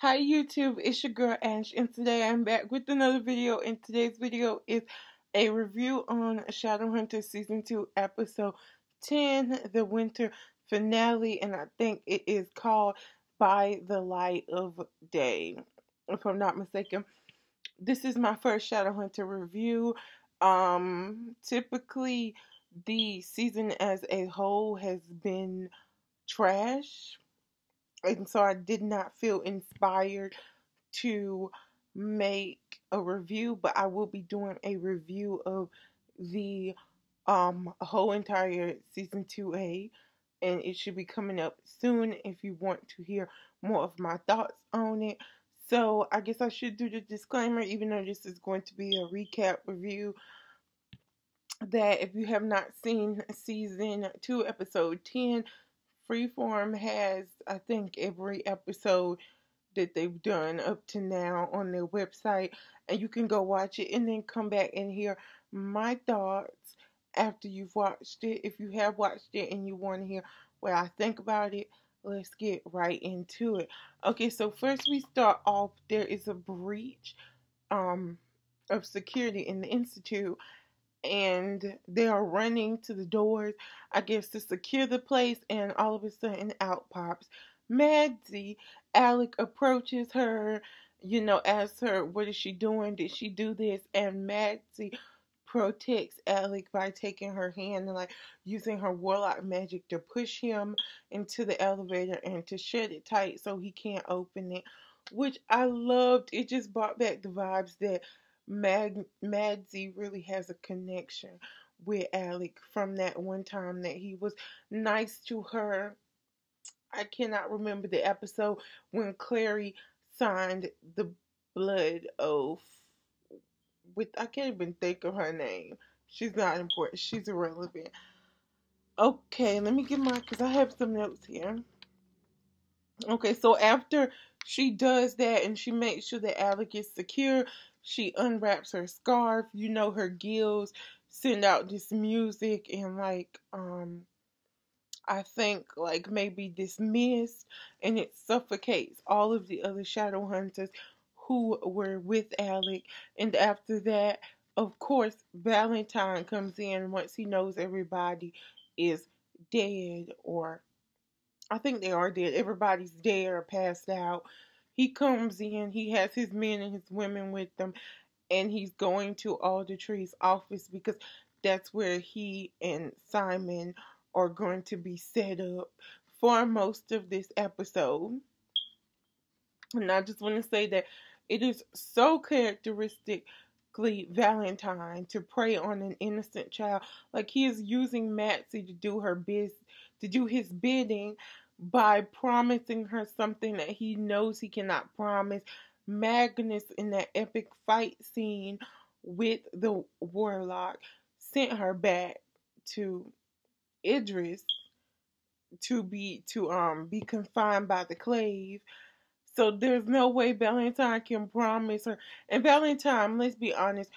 Hi YouTube, it's your girl Ash, and today I'm back with another video, and today's video is a review on Shadowhunters Season 2, Episode 10, the winter finale, and I think it is called By the Light of Day, if I'm not mistaken. This is my first Shadowhunter review. Typically, the season as a whole has been trash, and so I did not feel inspired to make a review, but I will be doing a review of the whole entire season 2A, and it should be coming up soon if you want to hear more of my thoughts on it. So I guess I should do the disclaimer, even though this is going to be a recap review, that if you have not seen season 2 episode 10, Freeform has, I think, every episode that they've done up to now on their website, and you can go watch it and then come back and hear my thoughts after you've watched it. If you have watched it and you want to hear what I think about it, let's get right into it. Okay, so first we start off, there is a breach of security in the Institute, and they are running to the doors, I guess, to secure the place, and all of a sudden out pops Madsy. Alec approaches her, asks her, what is she doing? Did she do this? And Madsy protects Alec by taking her hand and using her warlock magic to push him into the elevator and to shut it tight so he can't open it, which I loved. It just brought back the vibes that Madsy really has a connection with Alec from that one time that he was nice to her. I cannot remember the episode when Clary signed the blood oath with, I can't even think of her name. She's not important. She's irrelevant. Okay, let me get because I have some notes here. Okay, so after she does that and she makes sure that Alec is secure, she unwraps her scarf. Her gills send out this music and I think maybe this mist, and it suffocates all of the other shadow hunters who were with Alec. And after that, of course, Valentine comes in once he knows everybody is dead, or I think they are dead. Everybody's dead or passed out. He comes in, he has his men and his women with them, and he's going to Aldertree's office because that's where he and Simon are going to be set up for most of this episode. And I just want to say that it is so characteristically Valentine to prey on an innocent child. Like, he is using Matsy to do his bidding by promising her something that he knows he cannot promise. Magnus, in that epic fight scene with the warlock, sent her back to Idris to be confined by the clave. So there's no way Valentine can promise her. And Valentine, let's be honest,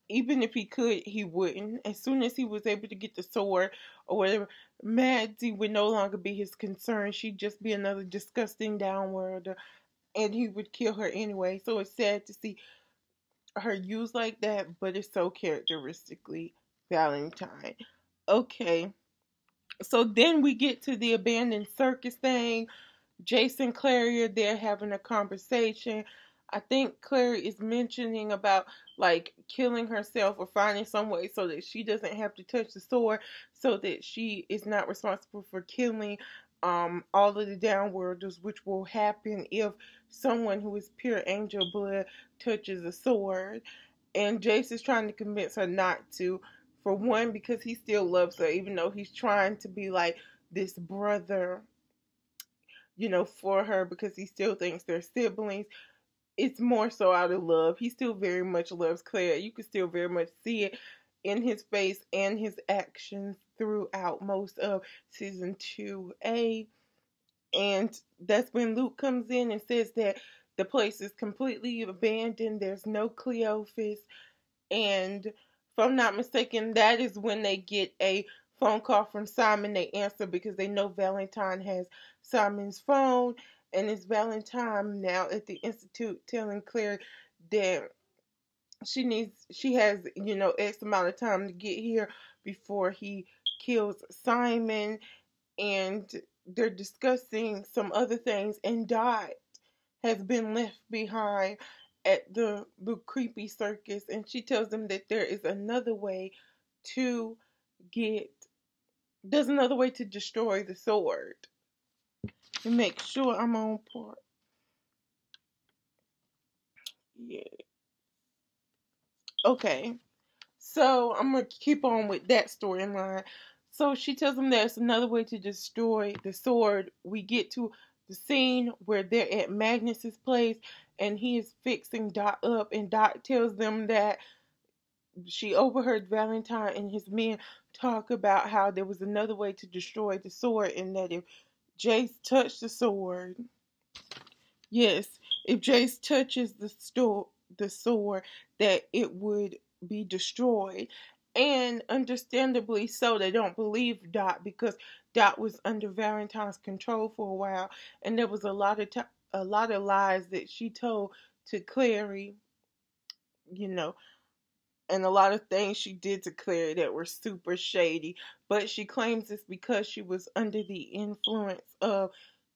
even if he could, he wouldn't. As soon as he was able to get the sword or whatever, Madsy would no longer be his concern. She'd just be another disgusting downworlder, and he would kill her anyway. So it's sad to see her used like that, but it's so characteristically Valentine. Okay, so then we get to the abandoned circus thing. Jason, Clary are there having a conversation. I think Clary is mentioning about killing herself or finding some way so that she doesn't have to touch the sword, so that she is not responsible for killing all of the downworlders, which will happen if someone who is pure angel blood touches a sword. And Jace is trying to convince her not to. For one, because he still loves her, even though he's trying to be this brother, for her, because he still thinks they're siblings. It's more so out of love. He still very much loves Claire. You can still very much see it in his face and his actions throughout most of season 2A. And that's when Luke comes in and says that the place is completely abandoned. There's no Cleophas. And if I'm not mistaken, that is when they get a phone call from Simon. They answer because they know Valentine has Simon's phone. And it's Valentine now at the Institute telling Claire that she has, X amount of time to get here before he kills Simon, and they're discussing some other things, and Dot has been left behind at the creepy circus, and she tells them that to get there's another way to destroy the sword. And make sure I'm on point. Yeah. Okay. So I'm gonna keep on with that storyline. So she tells him there's another way to destroy the sword. We get to the scene where they're at Magnus's place, and he is fixing Dot up, and Dot tells them that she overheard Valentine and his men talk about how there was another way to destroy the sword, and that if Jace touched the sword, yes, if Jace touches the sword, that it would be destroyed. And understandably so, they don't believe Dot because Dot was under Valentine's control for a while, and there was a lot of lies that she told to Clary, you know, and a lot of things she did to Clary that were super shady. But she claims it's because she was under the influence of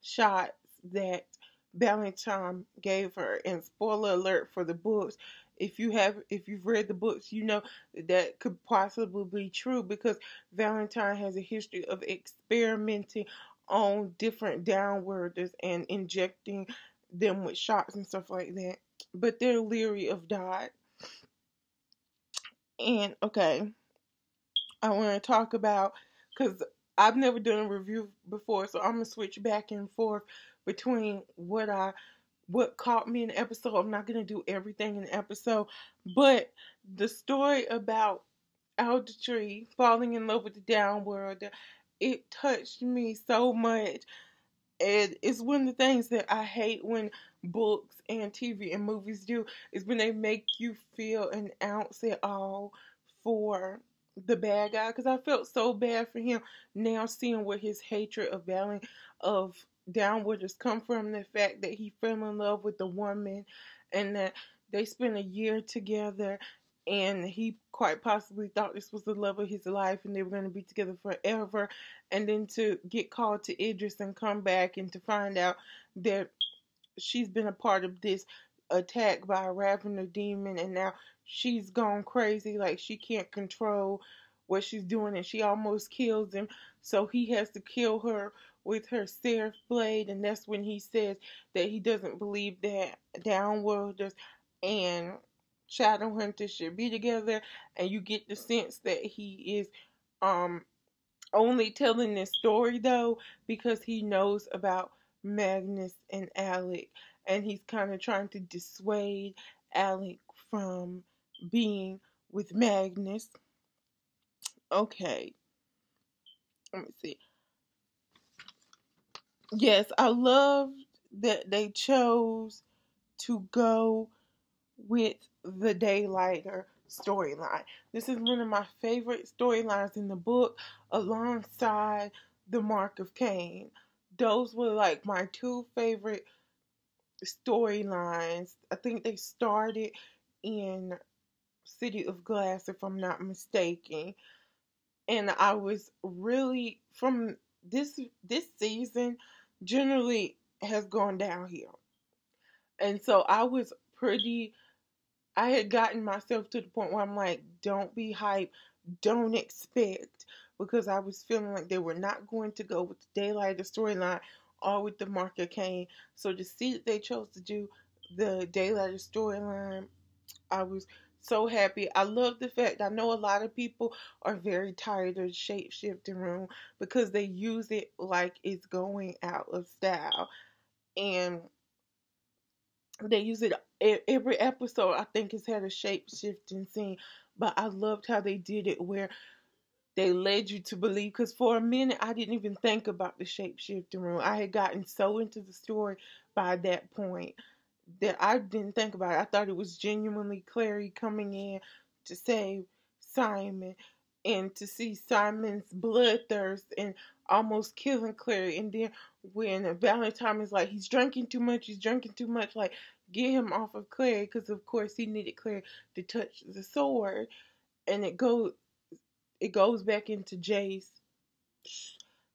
shots that Valentine gave her. And spoiler alert for the books, if you've read the books, you know that could possibly be true because Valentine has a history of experimenting on different downwarders and injecting them with shots and stuff like that. But they're leery of Dot. And okay, I want to talk about, because I've never done a review before, so I'm gonna switch back and forth between what caught me in the episode. I'm not gonna do everything in the episode, but the story about Aldertree falling in love with the Downworld, it touched me so much. And it's one of the things that I hate when books and TV and movies do, is when they make you feel an ounce at all for the bad guy. Because I felt so bad for him now, seeing where his hatred of Downwarders come from. The fact that he fell in love with the woman, and that they spent a year together, and he quite possibly thought this was the love of his life and they were going to be together forever, and then to get called to Idris and come back and to find out that she's been a part of this attack by a Ravener demon, and now she's gone crazy, like she can't control what she's doing, and she almost kills him, so he has to kill her with her Seraph blade. And that's when he says that he doesn't believe that Downworlders and Shadowhunters should be together, and you get the sense that he is um only telling this story though because he knows about Magnus and Alec, and he's kind of trying to dissuade Alec from being with Magnus. Okay, let me see. Yes, I love that they chose to go with the Daylighter storyline. This is one of my favorite storylines in the book, alongside the Mark of Cain. Those were like my two favorite storylines. I think they started in City of Glass, if I'm not mistaken. And I was really, from this season generally has gone downhill. And so I had gotten myself to the point where I'm like, don't be hyped, don't expect, because I was feeling like they were not going to go with the Daylighter storyline or with the Mark of Cain. So to see that they chose to do the Daylighter storyline, I was so happy. I love the fact, I know a lot of people are very tired of the shape shifting room because they use it like it's going out of style. And they use it every episode. I think it's had a shape shifting scene, but I loved how they did it where they led you to believe. Because for a minute, I didn't even think about the shape shifting room. I had gotten so into the story by that point that I didn't think about it. I thought it was genuinely Clary coming in to save Simon. and to see Simon's bloodthirst and almost killing Clary. And then when Valentine is like, he's drinking too much, like, get him off of Clary, because of course he needed Clary to touch the sword. And it goes back into Jace.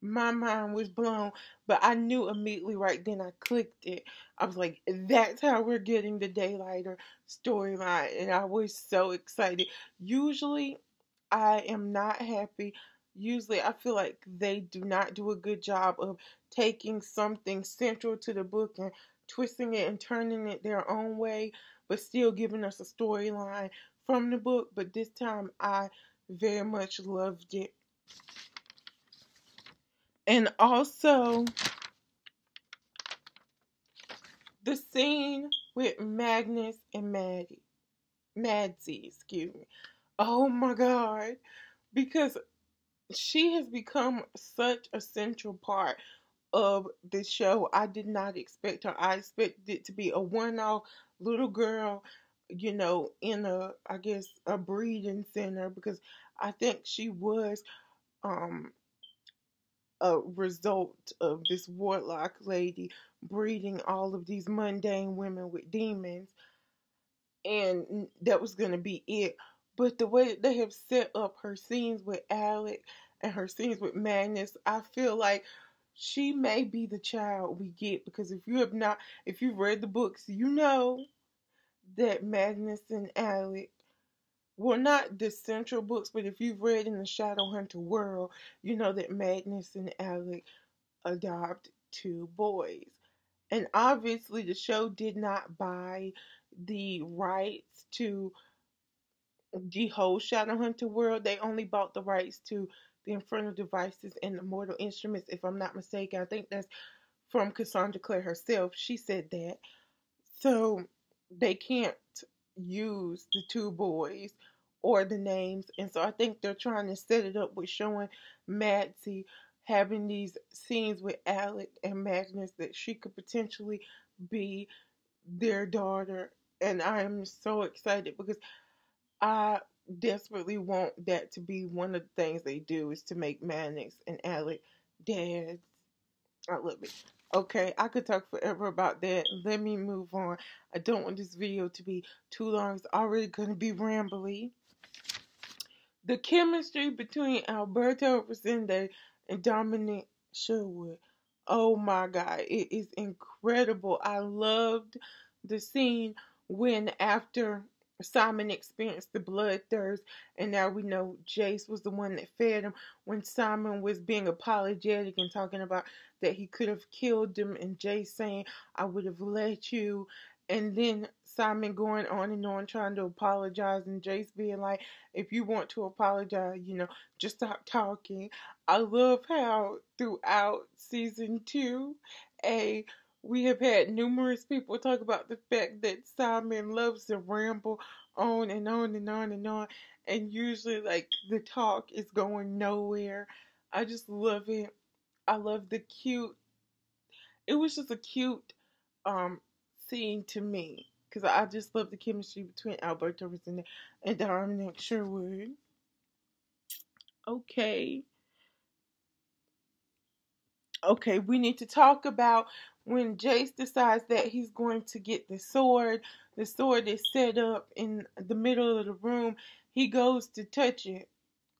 My mind was blown, but I knew immediately right then. I clicked it. I was like, that's how we're getting the Daylighter storyline, and I was so excited. Usually, I am not happy. Usually, I feel like they do not do a good job of taking something central to the book and twisting it and turning it their own way, but still giving us a storyline from the book. But this time, I very much loved it. And also, the scene with Magnus and Madsy, excuse me. Oh my God. Because she has become such a central part of the show. I did not expect her. I expected it to be a one-off little girl, in I guess, a breeding center, because I think she was um a result of this warlock lady breeding all of these mundane women with demons, and that was going to be it. But the way that they have set up her scenes with Alec and her scenes with Magnus, I feel like she may be the child we get, because if you've read the books, you know that Magnus and Alec, well, not the central books, but if you've read in the Shadowhunter world, you know that Magnus and Alec adopt two boys. And obviously, the show did not buy the rights to the whole Shadowhunter world. They only bought the rights to the Infernal Devices and the Mortal Instruments, if I'm not mistaken. I think that's from Cassandra Clare herself. She said that. So they can't use the two boys or the names. And so I think they're trying to set it up with showing Madsy having these scenes with Alec and Magnus, that she could potentially be their daughter. And I am so excited, because I desperately want that to be one of the things they do, is to make Magnus and Alec dads. I love it. Okay, I could talk forever about that. Let me move on. I don't want this video to be too long. It's already going to be rambly. The chemistry between Alberto Resende and Dominic Sherwood. Oh my God, it is incredible. I loved the scene when, after Simon experienced the bloodthirst, and now we know Jace was the one that fed him, when Simon was being apologetic and talking about that he could have killed him, and Jace saying, I would have let you, and then Simon going on and on trying to apologize, and Jace being like, if you want to apologize, just stop talking. I love how throughout season 2, we have had numerous people talk about the fact that Simon loves to ramble on and on and on and on, and usually, like, the talk is going nowhere. I just love it. I love the cute. It was just a cute um scene to me, because I just love the chemistry between Alberto Resende and Dominic Sherwood. Okay. Okay, we need to talk about when Jace decides that he's going to get the sword. The sword is set up in the middle of the room. He goes to touch it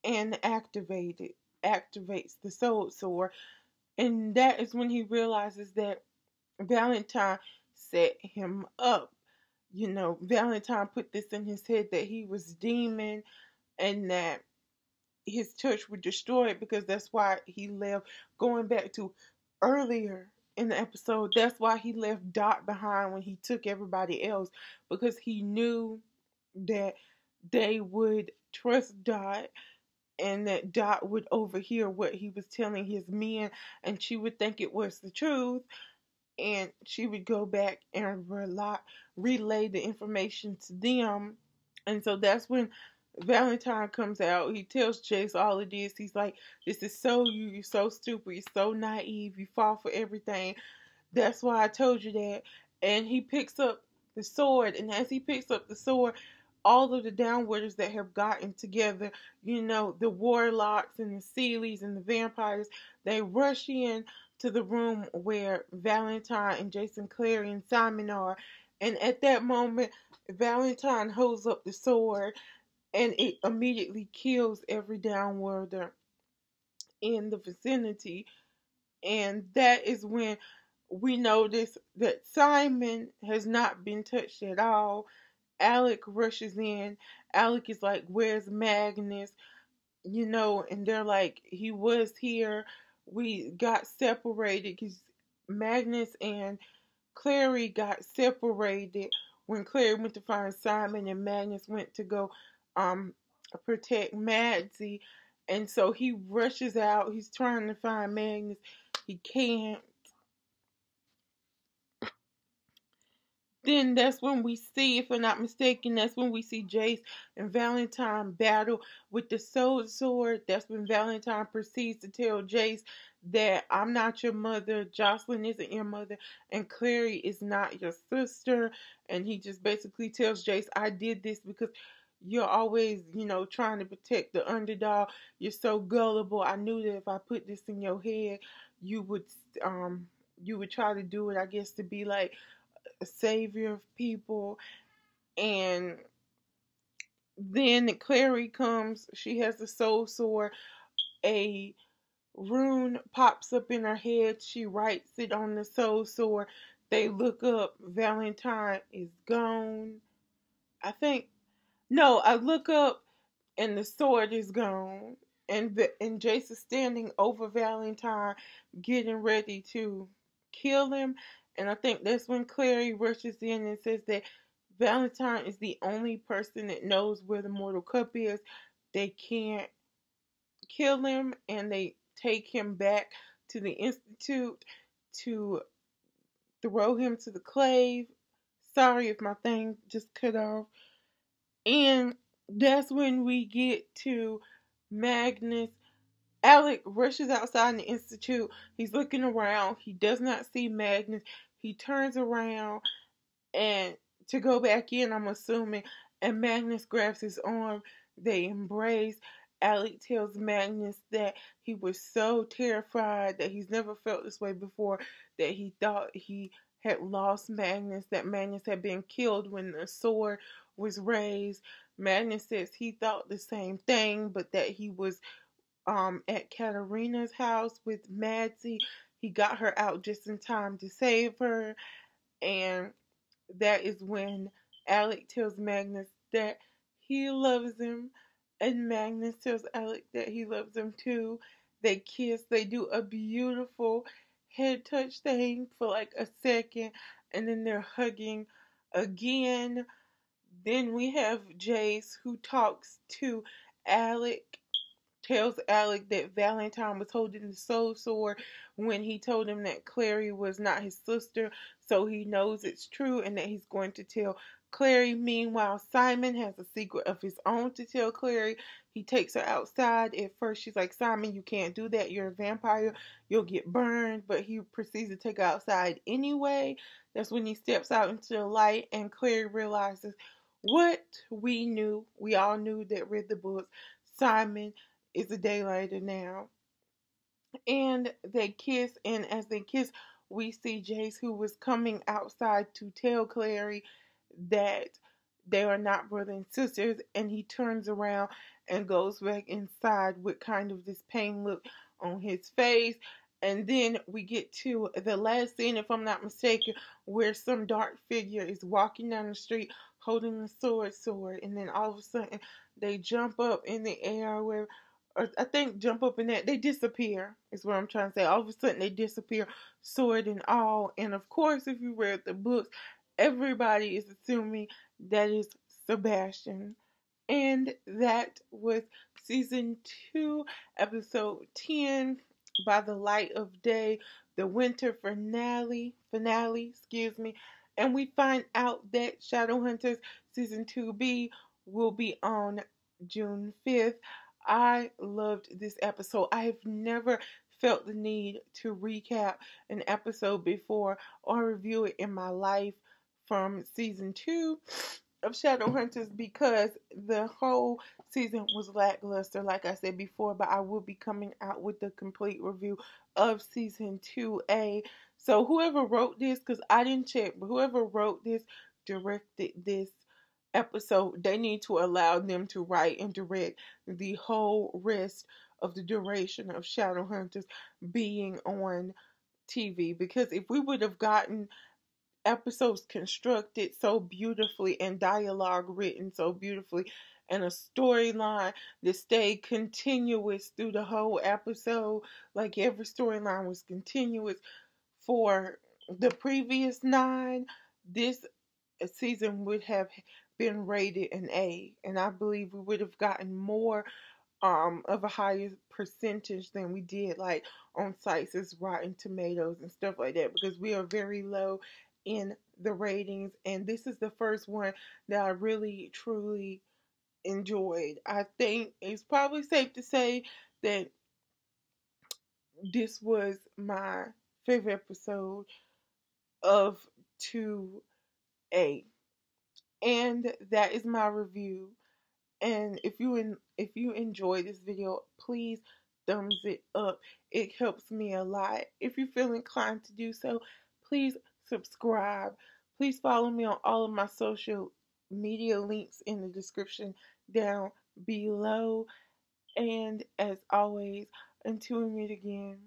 and activates the soul sword. And that is when he realizes that Valentine set him up. Valentine put this in his head that he was demon, and that his touch would destroy it, because that's why he left. Going back to earlier in the episode, that's why he left Dot behind when he took everybody else, because he knew that they would trust Dot, and that Dot would overhear what he was telling his men, and she would think it was the truth, and she would go back and relay the information to them. And so that's when Valentine comes out. He tells Jace all of this. He's like, this is so you. You're so stupid. You're so naive. You fall for everything. That's why I told you that. And he picks up the sword. And as he picks up the sword, all of the downwarders that have gotten together, the warlocks and the Seelies and the vampires, they rush in to the room where Valentine and Jason, Clary, and Simon are. And at that moment, Valentine holds up the sword and it immediately kills every downworlder in the vicinity. And that is when we notice that Simon has not been touched at all. Alec rushes in. Alec is like, "Where's Magnus?" And they're like, "He was here. We got separated because Magnus and Clary got separated when Clary went to find Simon and Magnus went to go um protect Madsy." And so he rushes out. He's trying to find Magnus. He can't. Then that's when we see, if I'm not mistaken, that's when we see Jace and Valentine battle with the soul sword. That's when Valentine proceeds to tell Jace that I'm not your mother, Jocelyn isn't your mother, and Clary is not your sister. And he just basically tells Jace, I did this because you're always, trying to protect the underdog. You're so gullible. I knew that if I put this in your head, you would you would try to do it, I guess, to be like a savior of people. And then Clary comes. She has the soul sword. A rune pops up in her head. She writes it on the soul sword. They look up. Valentine is gone. I think. No, I look up and the sword is gone. And Jace is standing over Valentine, getting ready to kill him. And I think that's when Clary rushes in and says that Valentine is the only person that knows where the mortal cup is. They can't kill him, and they take him back to the Institute to throw him to the clave. Sorry if my thing just cut off. And that's when we get to Magnus. Alec rushes outside in the Institute. He's looking around. He does not see Magnus. He turns around and to go back in, I'm assuming, and Magnus grabs his arm. They embrace. Alec tells Magnus that he was so terrified, that he's never felt this way before, that he thought he had lost Magnus, that Magnus had been killed when the sword was raised. Magnus says he thought the same thing, but that he was at Katarina's house with Madsy. He got her out just in time to save her. And that is when Alec tells Magnus that he loves him, and Magnus tells Alec that he loves him too. They kiss. They do a beautiful head touch thing for like a second, and then they're hugging again. Then we have Jace, who talks to Alec, tells Alec that Valentine was holding the soul sword when he told him that Clary was not his sister, so he knows it's true and that he's going to tell Clary. Meanwhile, Simon has a secret of his own to tell Clary. He takes her outside. At first, she's like, Simon, you can't do that. You're a vampire. You'll get burned. But he proceeds to take her outside anyway. That's when he steps out into the light, and Clary realizes what we all knew that read the books. Simon is a day later now. And they kiss, and as they kiss, we see Jace, who was coming outside to tell Clary that they are not brother and sisters, and he turns around and goes back inside with kind of this pain look on his face. And then we get to the last scene, if I'm not mistaken, where some dark figure is walking down the street holding a sword, and then all of a sudden they jump up in the air, or I think jump up in that, they disappear, is what I'm trying to say. All of a sudden they disappear, sword and all. And of course, if you read the books, everybody is assuming that is Sebastian. And that was season 2, episode 10, By the Light of Day, the winter finale, excuse me. And we find out that Shadowhunters season 2B will be on June 5th. I loved this episode. I have never felt the need to recap an episode before or review it in my life from season 2. of Shadowhunters because the whole season was lackluster, like I said before, but I will be coming out with the complete review of season 2A. So whoever wrote this, because I didn't check, but whoever wrote this, directed this episode, they need to allow them to write and direct the whole rest of the duration of Shadowhunters being on TV. Because if we would have gotten episodes constructed so beautifully and dialogue written so beautifully and a storyline that stayed continuous through the whole episode, like every storyline was continuous for the previous 9, this season would have been rated an A, and I believe we would have gotten more of a higher percentage than we did like on sites as Rotten Tomatoes and stuff like that, because we are very low in the ratings, and this is the first one that I really truly enjoyed. I think it's probably safe to say that this was my favorite episode of 2A, and that is my review. And if you enjoy this video, please thumbs it up. It helps me a lot. If you feel inclined to do so, please subscribe. Please follow me on all of my social media links in the description down below. And as always, until we meet again.